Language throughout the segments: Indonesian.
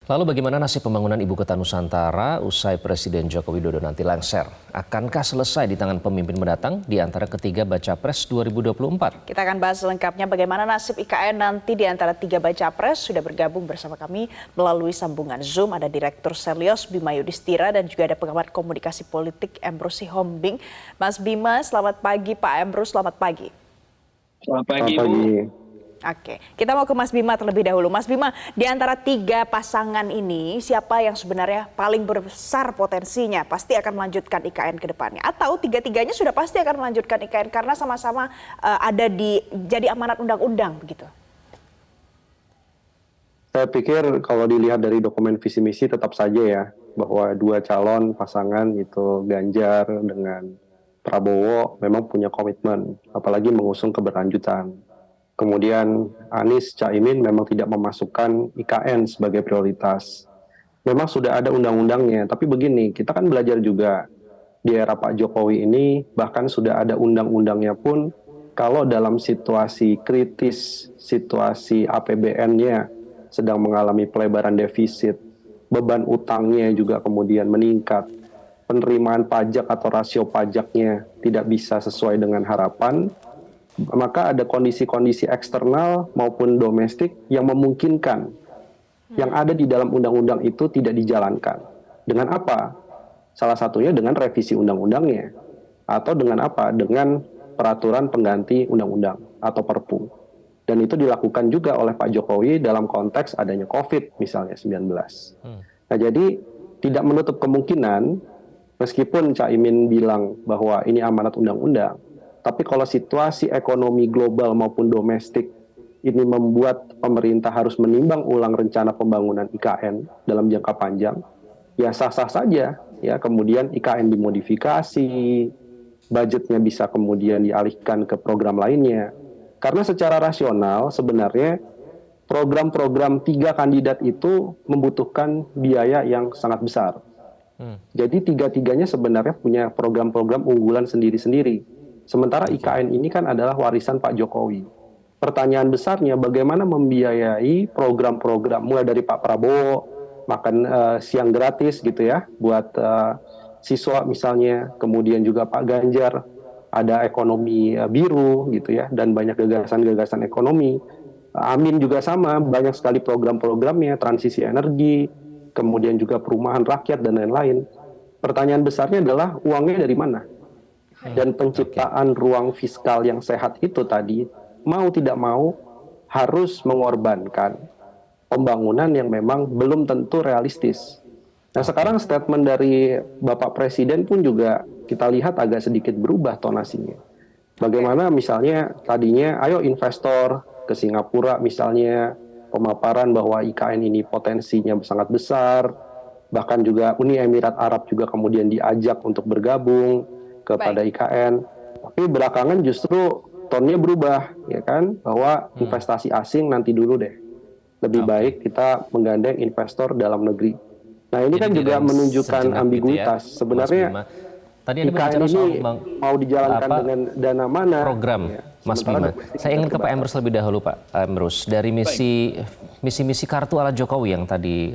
Lalu bagaimana nasib pembangunan Ibu Kota Nusantara usai Presiden Joko Widodo nanti lengser? Akankah selesai di tangan pemimpin mendatang di antara ketiga baca pres 2024? Kita akan bahas lengkapnya bagaimana nasib IKN nanti di antara tiga baca pres. Sudah bergabung bersama kami melalui sambungan Zoom. Ada Direktur Selyos Bima Yudhistira dan juga ada pengamat komunikasi politik Emrus Sihombing. Mas Bima, selamat pagi. Pak Emrus, selamat pagi. Selamat pagi, Bu. Oke, kita mau ke Mas Bima terlebih dahulu. Mas Bima, di antara tiga pasangan ini, siapa yang sebenarnya paling besar potensinya pasti akan melanjutkan IKN ke depannya? Atau tiga-tiganya sudah pasti akan melanjutkan IKN karena sama-sama ada jadi amanat undang-undang begitu? Saya pikir kalau dilihat dari dokumen visi misi tetap saja ya, bahwa dua calon pasangan itu Ganjar dengan Prabowo memang punya komitmen, apalagi mengusung keberlanjutan. Kemudian Anies, Caimin memang tidak memasukkan IKN sebagai prioritas. Memang sudah ada undang-undangnya, tapi begini, kita kan belajar juga di era Pak Jokowi ini, bahkan sudah ada undang-undangnya pun, kalau dalam situasi kritis, situasi APBN-nya sedang mengalami pelebaran defisit, beban utangnya juga kemudian meningkat, penerimaan pajak atau rasio pajaknya tidak bisa sesuai dengan harapan, maka ada kondisi-kondisi eksternal maupun domestik yang memungkinkan yang ada di dalam undang-undang itu tidak dijalankan. Dengan apa? Salah satunya dengan revisi undang-undangnya. Atau dengan apa? Dengan peraturan pengganti undang-undang atau Perpu. Dan itu dilakukan juga oleh Pak Jokowi dalam konteks adanya COVID misalnya 19. Nah, jadi tidak menutup kemungkinan meskipun Caimin bilang bahwa ini amanat undang-undang, tapi kalau situasi ekonomi global maupun domestik ini membuat pemerintah harus menimbang ulang rencana pembangunan IKN dalam jangka panjang, ya sah-sah saja. Ya, kemudian IKN dimodifikasi, budgetnya bisa kemudian dialihkan ke program lainnya. Karena secara rasional sebenarnya program-program tiga kandidat itu membutuhkan biaya yang sangat besar. Jadi tiga-tiganya sebenarnya punya program-program unggulan sendiri-sendiri. Sementara IKN ini kan adalah warisan Pak Jokowi. Pertanyaan besarnya bagaimana membiayai program-program mulai dari Pak Prabowo, makan siang gratis gitu ya, buat siswa misalnya, kemudian juga Pak Ganjar, ada ekonomi biru gitu ya, dan banyak gagasan-gagasan ekonomi. Amin juga sama, banyak sekali program-programnya, transisi energi, kemudian juga perumahan rakyat dan lain-lain. Pertanyaan besarnya adalah uangnya dari mana? Dan penciptaan ruang fiskal yang sehat itu tadi, mau tidak mau harus mengorbankan pembangunan yang memang belum tentu realistis. Nah, sekarang statement dari Bapak Presiden pun juga kita lihat agak sedikit berubah tonasinya. Bagaimana misalnya tadinya ayo investor ke Singapura misalnya, pemaparan bahwa IKN ini potensinya sangat besar, bahkan juga Uni Emirat Arab juga kemudian diajak untuk bergabung kepada IKN, tapi belakangan justru tonnya berubah, ya kan, bahwa investasi asing nanti dulu deh, lebih baik kita menggandeng investor dalam negeri. Nah, ini kan juga menunjukkan ambiguitas. Gitu ya, sebenarnya tadi IKN ini mau dijalankan dengan dana mana? Program, ya. Mas Bima. Saya ingin ke Pak Emrus lebih dahulu, Pak Emrus. Dari misi kartu ala Jokowi yang tadi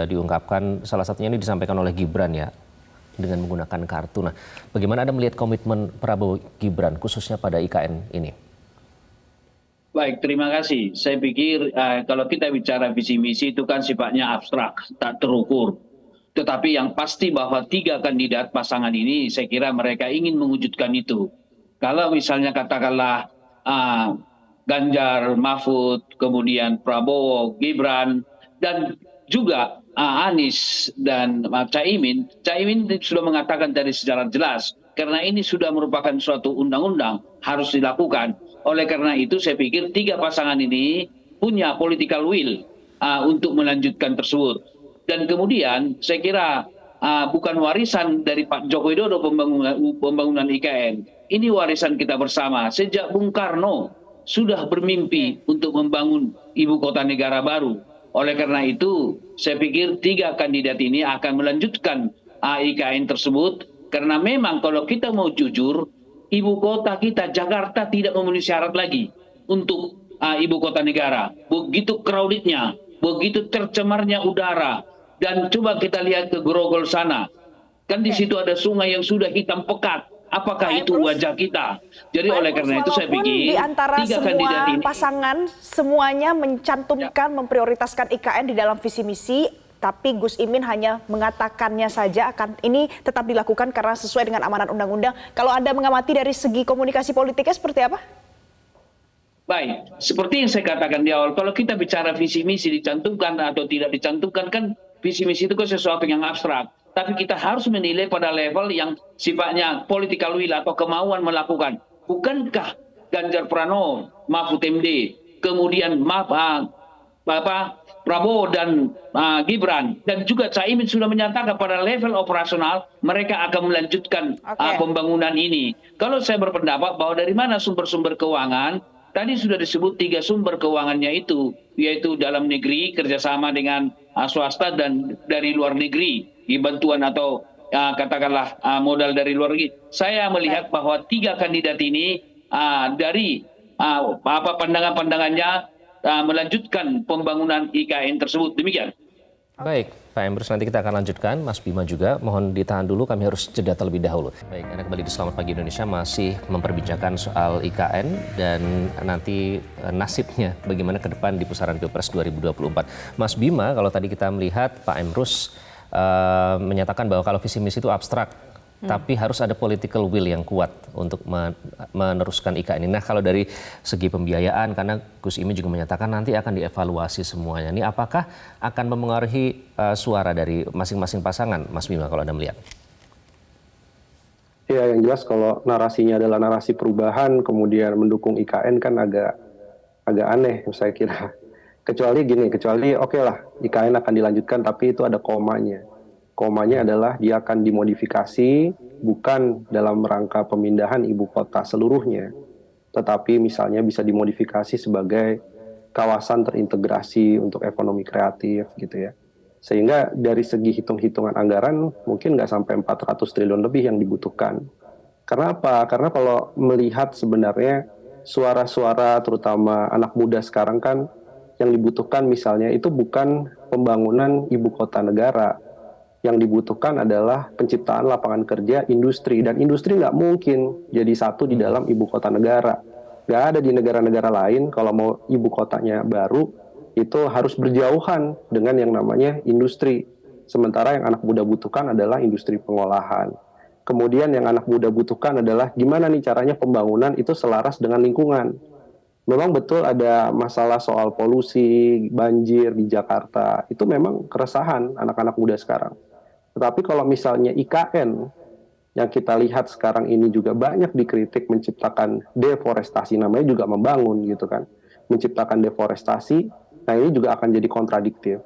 diungkapkan, salah satunya ini disampaikan oleh Gibran ya, dengan menggunakan kartu. Nah, bagaimana Anda melihat komitmen Prabowo Gibran khususnya pada IKN ini? Baik, terima kasih. Saya pikir kalau kita bicara visi misi itu kan sifatnya abstrak, tak terukur. Tetapi yang pasti bahwa tiga kandidat pasangan ini saya kira mereka ingin mewujudkan itu. Kalau misalnya katakanlah Ganjar, Mahfud, kemudian Prabowo, Gibran, dan juga Anies dan Caimin sudah mengatakan dari secara jelas karena ini sudah merupakan suatu undang-undang harus dilakukan. Oleh karena itu saya pikir tiga pasangan ini punya political will untuk melanjutkan tersebut. Dan kemudian saya kira bukan warisan dari Pak Joko Widodo pembangunan IKN. Ini warisan kita bersama. Sejak Bung Karno sudah bermimpi untuk membangun ibu kota negara baru. Oleh karena itu, saya pikir tiga kandidat ini akan melanjutkan IKN tersebut. Karena memang kalau kita mau jujur, ibu kota kita Jakarta tidak memenuhi syarat lagi untuk ibu kota negara. Begitu crowdednya, begitu tercemarnya udara. Dan coba kita lihat ke Grogol sana, kan di situ ada sungai yang sudah hitam pekat. Apakah Pak itu Emrus? wajah kita? Jadi Pak oleh Emrus, karena itu saya walaupun pikir di antara tiga semua kandidat ini pasangan semuanya mencantumkan, memprioritaskan IKN di dalam visi misi, tapi Gus Imin hanya mengatakannya saja akan ini tetap dilakukan karena sesuai dengan amanat undang-undang. Kalau Anda mengamati dari segi komunikasi politiknya seperti apa? baik, seperti yang saya katakan di awal, kalau kita bicara visi misi dicantumkan atau tidak dicantumkan, kan visi misi itu kan sesuatu yang abstrak. Tapi kita harus menilai pada level yang sifatnya political will atau kemauan melakukan. Bukankah Ganjar Pranowo, Mahfud MD, kemudian Prabowo dan Gibran, dan juga Caimin sudah menyatakan pada level operasional mereka akan melanjutkan pembangunan ini. Kalau saya berpendapat bahwa dari mana sumber-sumber keuangan, tadi sudah disebut 3 sumber keuangannya itu, yaitu dalam negeri, kerjasama dengan swasta, dan dari luar negeri, bantuan atau katakanlah modal dari luar negeri. Saya melihat bahwa 3 kandidat ini dari pandangan-pandangannya melanjutkan pembangunan IKN tersebut. Demikian. Baik, Pak Emrus, nanti kita akan lanjutkan. Mas Bima juga, mohon ditahan dulu, kami harus jeda terlebih dahulu. Baik, Anda kembali di Selamat Pagi Indonesia, masih memperbincangkan soal IKN dan nanti nasibnya bagaimana ke depan di pusaran Pilpres 2024. Mas Bima, kalau tadi kita melihat Pak Emrus menyatakan bahwa kalau visi misi itu abstrak, tapi harus ada political will yang kuat untuk meneruskan IKN ini. Nah, kalau dari segi pembiayaan, karena Gus Imin juga menyatakan nanti akan dievaluasi semuanya. Ini apakah akan mempengaruhi suara dari masing-masing pasangan, Mas Bima, kalau Anda melihat? Ya, yang jelas kalau narasinya adalah narasi perubahan, kemudian mendukung IKN kan agak aneh, saya kira. Kecuali oke lah, IKN akan dilanjutkan, tapi itu ada komanya. Komanya adalah dia akan dimodifikasi bukan dalam rangka pemindahan ibu kota seluruhnya, tetapi misalnya bisa dimodifikasi sebagai kawasan terintegrasi untuk ekonomi kreatif gitu ya. Sehingga dari segi hitung-hitungan anggaran mungkin nggak sampai 400 triliun lebih yang dibutuhkan. Karena apa? Karena kalau melihat sebenarnya suara-suara terutama anak muda sekarang kan yang dibutuhkan misalnya itu bukan pembangunan ibu kota negara. Yang dibutuhkan adalah penciptaan lapangan kerja industri. Dan industri nggak mungkin jadi satu di dalam ibu kota negara. Nggak ada di negara-negara lain kalau mau ibu kotanya baru, itu harus berjauhan dengan yang namanya industri. Sementara yang anak muda butuhkan adalah industri pengolahan. Kemudian yang anak muda butuhkan adalah gimana nih caranya pembangunan itu selaras dengan lingkungan. Memang betul ada masalah soal polusi, banjir di Jakarta. Itu memang keresahan anak-anak muda sekarang. Tetapi kalau misalnya IKN yang kita lihat sekarang ini juga banyak dikritik menciptakan deforestasi, namanya juga membangun gitu kan, menciptakan deforestasi, nah ini juga akan jadi kontradiktif.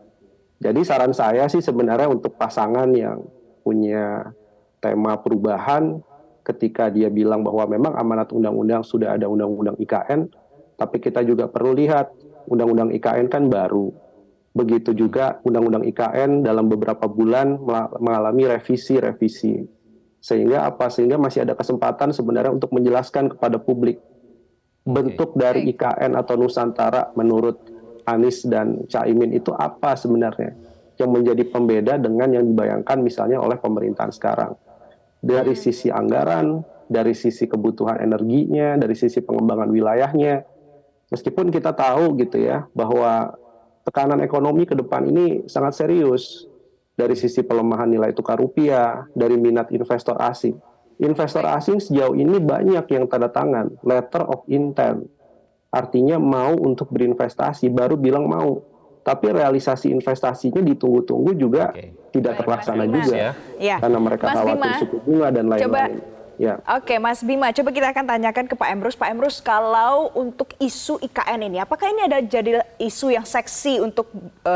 Jadi saran saya sih sebenarnya untuk pasangan yang punya tema perubahan, ketika dia bilang bahwa memang amanat undang-undang sudah ada undang-undang IKN, tapi kita juga perlu lihat undang-undang IKN kan baru. Begitu juga undang-undang IKN dalam beberapa bulan mengalami revisi. Sehingga masih ada kesempatan sebenarnya untuk menjelaskan kepada publik bentuk dari IKN atau Nusantara menurut Anies dan Caimin itu apa sebenarnya yang menjadi pembeda dengan yang dibayangkan misalnya oleh pemerintahan sekarang. Dari sisi anggaran, dari sisi kebutuhan energinya, dari sisi pengembangan wilayahnya. Meskipun kita tahu gitu ya bahwa tekanan ekonomi ke depan ini sangat serius dari sisi pelemahan nilai tukar rupiah, dari minat investor asing. Investor asing sejauh ini banyak yang tanda tangan letter of intent, artinya mau untuk berinvestasi, baru bilang mau. Tapi realisasi investasinya ditunggu-tunggu juga tidak terlaksana juga, karena mereka khawatir suku bunga dan lain-lain. Ya. Oke, Mas Bima, coba kita akan tanyakan ke Pak Emrus. Pak Emrus, kalau untuk isu IKN ini, apakah ini ada jadi isu yang seksi untuk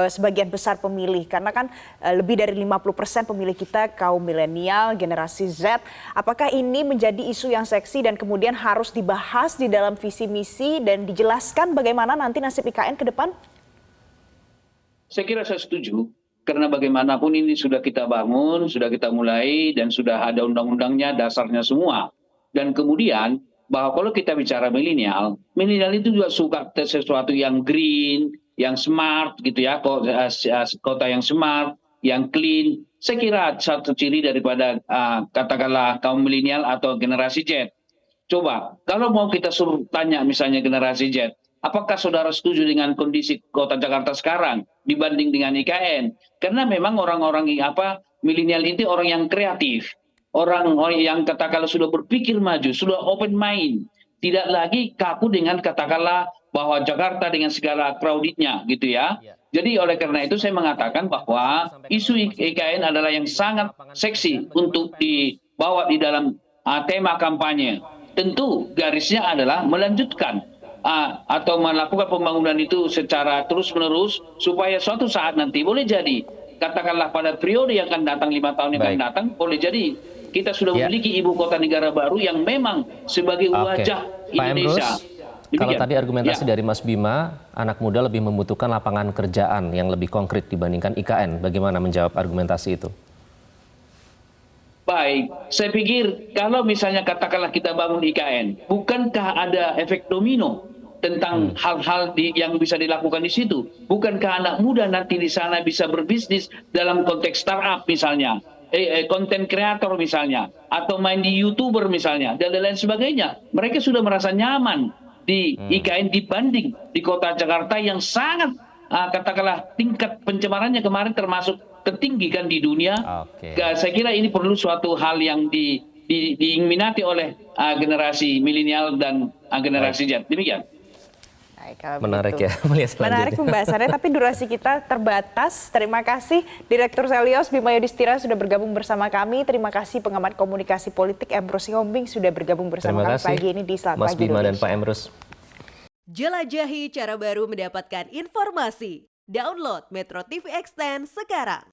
sebagian besar pemilih? Karena kan lebih dari 50% pemilih kita kaum milenial, generasi Z. Apakah ini menjadi isu yang seksi dan kemudian harus dibahas di dalam visi misi dan dijelaskan bagaimana nanti nasib IKN ke depan? Saya kira saya setuju. Karena bagaimanapun ini sudah kita bangun, sudah kita mulai, dan sudah ada undang-undangnya, dasarnya semua. Dan kemudian, bahwa kalau kita bicara milenial itu juga suka sesuatu yang green, yang smart gitu ya, kota yang smart, yang clean. Saya kira satu ciri daripada katakanlah kaum milenial atau generasi Z. Coba, kalau mau kita suruh tanya misalnya generasi Z, apakah saudara setuju dengan kondisi kota Jakarta sekarang dibanding dengan IKN? Karena memang orang-orang milenial itu orang yang kreatif, orang yang katakanlah sudah berpikir maju, sudah open mind, tidak lagi kaku dengan katakanlah bahwa Jakarta dengan segala crowdednya gitu ya. Jadi oleh karena itu saya mengatakan bahwa isu IKN adalah yang sangat seksi untuk dibawa di dalam tema kampanye. Tentu garisnya adalah melanjutkan atau melakukan pembangunan itu secara terus-menerus supaya suatu saat nanti boleh jadi katakanlah pada periode yang akan datang 5 tahun yang akan datang boleh jadi kita sudah memiliki ibu kota negara baru yang memang sebagai wajah Indonesia. Kalau tadi argumentasi dari Mas Bima, anak muda lebih membutuhkan lapangan kerjaan yang lebih konkret dibandingkan IKN. Bagaimana menjawab argumentasi itu? Baik, saya pikir kalau misalnya katakanlah kita bangun IKN, bukankah ada efek domino tentang hal-hal yang bisa dilakukan di situ? Bukankah anak muda nanti di sana bisa berbisnis dalam konteks startup misalnya, konten kreator misalnya, atau main di YouTuber misalnya, dan lain sebagainya. Mereka sudah merasa nyaman di IKN dibanding di kota Jakarta yang sangat katakanlah tingkat pencemarannya kemarin termasuk tertinggi kan di dunia. Saya kira ini perlu suatu hal yang diminati oleh generasi milenial dan generasi Z. Demikian. Baik, kalau menarik begitu. Ya, melihat selanjutnya. Menarik pembahasannya, tapi durasi kita terbatas. Terima kasih Direktur Selyos Bima Yudhistira sudah bergabung bersama kami. Terima kasih pengamat komunikasi politik Emrus Sihombing sudah bergabung bersama kami pagi ini di Selamat Mas Pagi Bima Indonesia. dan Pak Emrus. Jelajahi cara baru mendapatkan informasi. Download Metro TV Extend sekarang.